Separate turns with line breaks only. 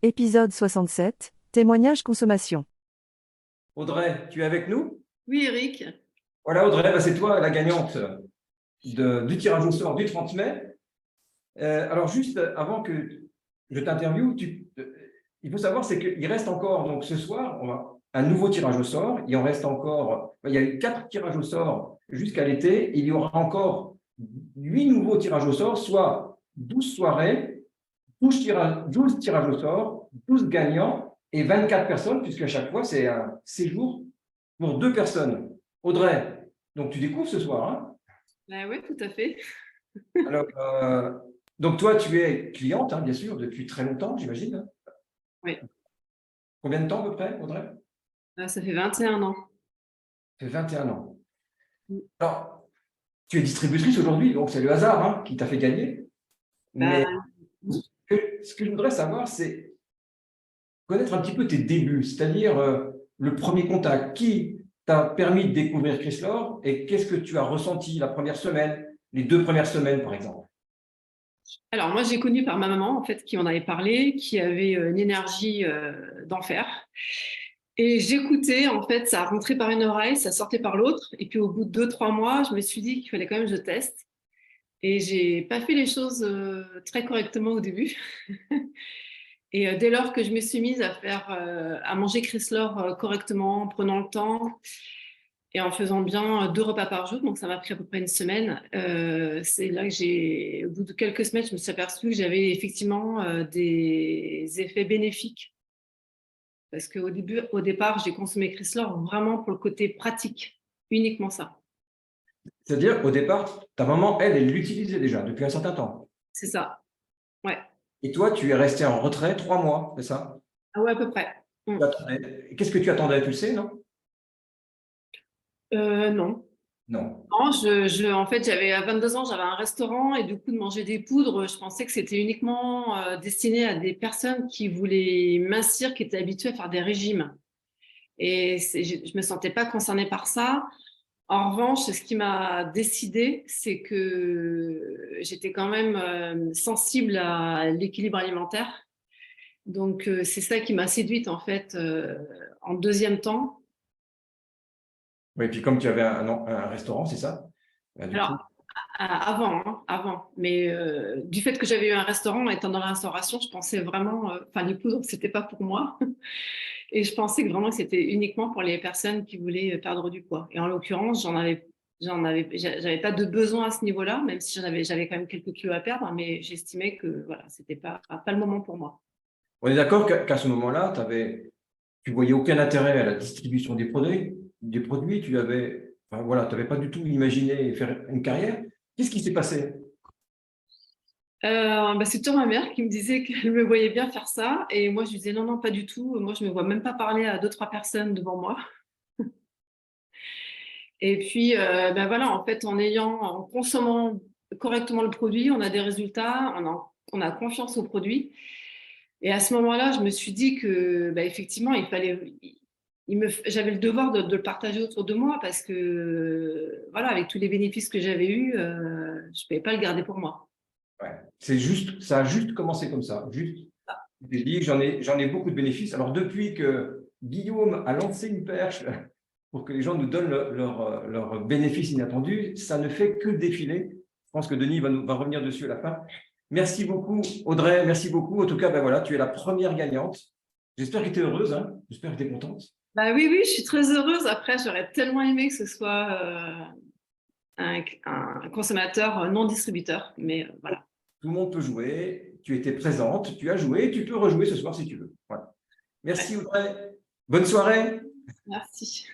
Épisode 67, témoignage consommation.
Audrey, tu es avec nous?
Oui, Eric.
Voilà, Audrey, c'est toi la gagnante du tirage au sort du 30 mai. Alors, juste avant que je t'interviewe, il faut savoir, c'est qu'il reste encore, donc ce soir, un nouveau tirage au sort. Il en reste encore, il y a eu 4 tirages au sort jusqu'à l'été. Il y aura encore 8 nouveaux tirages au sort, soit 12 soirées, 12 tirages au sort, 12 gagnants et 24 personnes, puisque à chaque fois, c'est un séjour pour 2 personnes. Audrey, donc tu découvres ce soir, hein?
Oui, tout à fait.
Alors, donc toi, tu es cliente, hein, bien sûr, depuis très longtemps, j'imagine.
Oui.
Combien de temps à peu près, Audrey?
Ça fait 21 ans.
Ça fait 21 ans.
Mm.
Alors, tu es distributrice aujourd'hui, donc c'est le hasard, hein, qui t'a fait gagner. Mais
Bah,
ce que je voudrais savoir, c'est connaître un petit peu tes débuts, c'est-à-dire le premier contact. Qui t'a permis de découvrir Chryslor et qu'est-ce que tu as ressenti la première semaine, les 2 premières semaines, par exemple?
alors, moi, j'ai connu par ma maman, en fait, qui en avait parlé, qui avait une énergie d'enfer. Et j'écoutais, en fait, ça rentrait par une oreille, ça sortait par l'autre. Et puis, au bout de 2, 3 mois, je me suis dit qu'il fallait quand même que je teste. Et j'ai pas fait les choses très correctement au début. Et dès lors que je me suis mise à manger Chrysler correctement, en prenant le temps et en faisant bien 2 repas par jour, donc ça m'a pris à peu près une semaine, c'est là que au bout de quelques semaines, je me suis aperçue que j'avais effectivement des effets bénéfiques. Parce au départ, j'ai consommé Chrysler vraiment pour le côté pratique, uniquement ça.
C'est-à-dire, au départ, ta maman, elle l'utilisait déjà depuis un certain temps.
C'est ça, ouais.
Et toi, tu es resté en retrait 3 mois, c'est ça?
Ah ouais, à peu près.
Tu attendais. Qu'est-ce que tu attendais, tu le sais, non?
Non.
Non.
Non, en fait, j'avais à 22 ans, j'avais un restaurant et du coup, de manger des poudres, je pensais que c'était uniquement destiné à des personnes qui voulaient mincir, qui étaient habituées à faire des régimes. Et je me sentais pas concernée par ça. En revanche, ce qui m'a décidé, c'est que j'étais quand même sensible à l'équilibre alimentaire. Donc, c'est ça qui m'a séduite en fait en deuxième temps.
Oui, et puis comme tu avais un restaurant, c'est ça? Du coup,
Alors, avant, hein, avant. Mais du fait que j'avais eu un restaurant, étant dans la restauration, je pensais vraiment, enfin, les poudres, c'était pas pour moi. Et je pensais que vraiment que c'était uniquement pour les personnes qui voulaient perdre du poids. Et en l'occurrence, j'avais pas de besoin à ce niveau-là, même si j'avais quand même quelques kilos à perdre, mais j'estimais que voilà, c'était pas le moment pour moi.
on est d'accord qu'à ce moment-là, tu voyais aucun intérêt à la distribution des produits, enfin, voilà, tu n'avais pas du tout imaginé faire une carrière. Qu'est-ce qui s'est passé?
C'est toujours ma mère qui me disait qu'elle me voyait bien faire ça. Et moi, je lui disais non, non, pas du tout. Moi, je me vois même pas parler à 2, 3 personnes devant moi. Et puis, voilà, en fait, en consommant correctement le produit, on a des résultats, on a confiance au produit. Et à ce moment-là, je me suis dit que, effectivement, j'avais le devoir de le partager autour de moi parce que, voilà, avec tous les bénéfices que j'avais eus, je ne pouvais pas le garder pour moi.
Ouais. Ça a juste commencé comme ça. Juste, j'ai dit, j'en ai beaucoup de bénéfices. Alors, depuis que Guillaume a lancé une perche pour que les gens nous donnent leurs bénéfices inattendus, ça ne fait que défiler. Je pense que Denis va revenir dessus à la fin. Merci beaucoup, Audrey. Merci beaucoup. En tout cas, voilà, tu es la première gagnante. J'espère que tu es heureuse, hein. J'espère que tu es contente.
Bah oui, oui, je suis très heureuse. Après, j'aurais tellement aimé que ce soit un consommateur non distributeur, mais voilà.
Tout le monde peut jouer. Tu étais présente, tu as joué, tu peux rejouer ce soir si tu veux. Voilà. Merci,
Ouais,
Audrey. Bonne soirée.
merci.